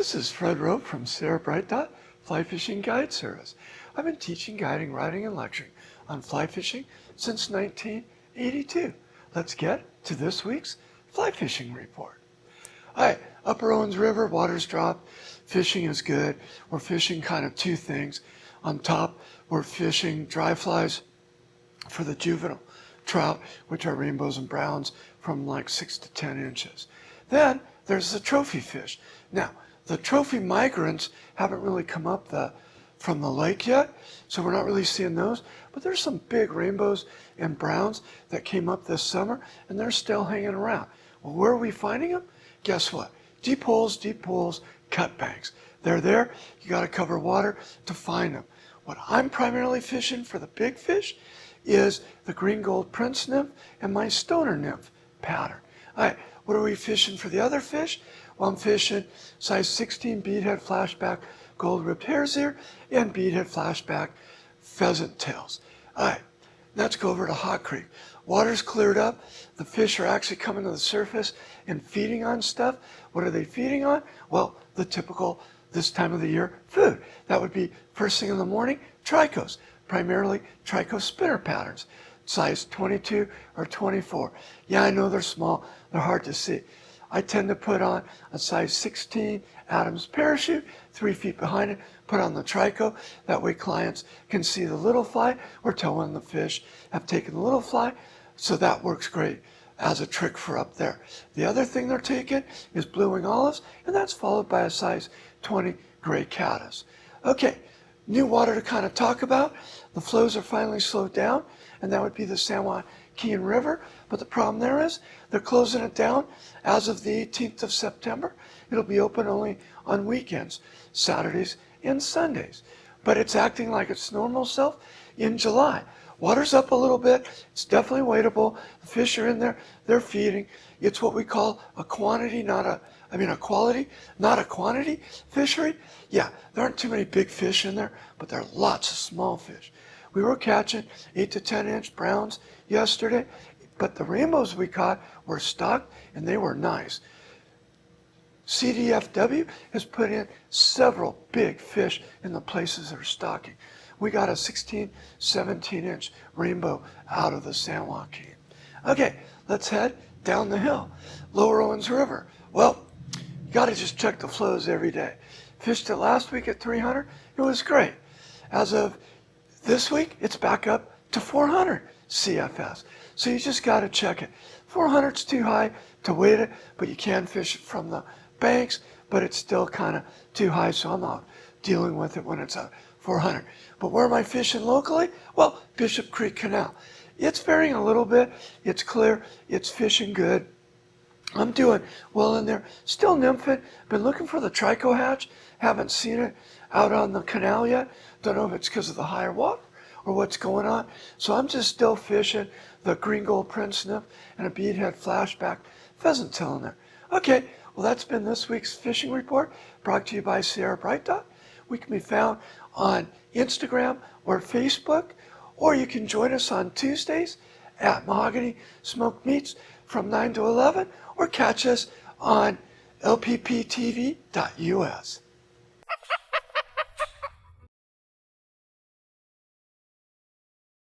This is Fred Rowe from Sarah Bright Dot Fly Fishing Guide Service. I've been teaching, guiding, writing, and lecturing on fly fishing since 1982. Let's get to this week's fly fishing report. All right, Upper Owens River, water's dropped. Fishing is good. We're fishing kind of two things. On top, we're fishing dry flies for the juvenile trout, which are rainbows and browns from like 6 to 10 inches. Then there's the trophy fish. Now, the trophy migrants haven't really come up from the lake yet, so we're not really seeing those. But there's some big rainbows and browns that came up this summer, and they're still hanging around. Well, where are we finding them? Guess what? Deep holes, cut banks. They're there. You got to cover water to find them. What I'm primarily fishing for the big fish is the green gold prince nymph and my stoner nymph pattern. All right, what are we fishing for the other fish? Well, I'm fishing size 16 beadhead flashback gold ribbed hares here and beadhead flashback pheasant tails. All right, let's go over to Hot Creek. Water's cleared up. The fish are actually coming to the surface and feeding on stuff. What are they feeding on? Well, the typical this time of the year food. That would be first thing in the morning, tricos, primarily trico spinner patterns, size 22 or 24. Yeah, I know they're small, they're hard to see. I tend to put on a size 16 Adams parachute, 3 feet behind it, put on the trico. That way clients can see the little fly or tell when the fish have taken the little fly. So that works great as a trick for up there. The other thing they're taking is blue wing olives, and that's followed by a size 20 gray caddis. Okay, new water to kind of talk about. The flows are finally slowed down, and that would be the San Joaquin River. But the problem there is they're closing it down as of the 18th of September. It'll be open only on weekends, Saturdays and Sundays. But it's acting like its normal self in July. Water's up a little bit. It's definitely wadeable. The fish are in there. They're feeding. It's what we call a quality, not a quantity fishery. Yeah, there aren't too many big fish in there, but there are lots of small fish. We were catching 8 to 10 inch browns yesterday, but the rainbows we caught were stocked and they were nice. CDFW has put in several big fish in the places they're stocking. We got a 16, 17 inch rainbow out of the San Joaquin. Okay, let's head down the hill. Lower Owens River. Well, you got to just check the flows every day. Fished it last week at 300. It was great. As of this week, it's back up to 400 CFS. So you just got to check it. 400's too high to weight it, but you can fish it from the banks, but it's still kind of too high, so I'm not dealing with it when it's at 400. But where am I fishing locally? Well, Bishop Creek Canal. It's varying a little bit. It's clear. It's fishing good. I'm doing well in there. Still nymphing. Been looking for the trico hatch. Haven't seen it out on the canal yet. Don't know if it's because of the higher water or what's going on. So I'm just still fishing the green gold prince nymph and a beadhead flashback pheasant tail in there. Okay, well that's been this week's fishing report brought to you by Sarah Bright Dot. We can be found on Instagram or Facebook, or you can join us on Tuesdays at Mahogany Smoked Meats from 9 to 11, or catch us on lpptv.us.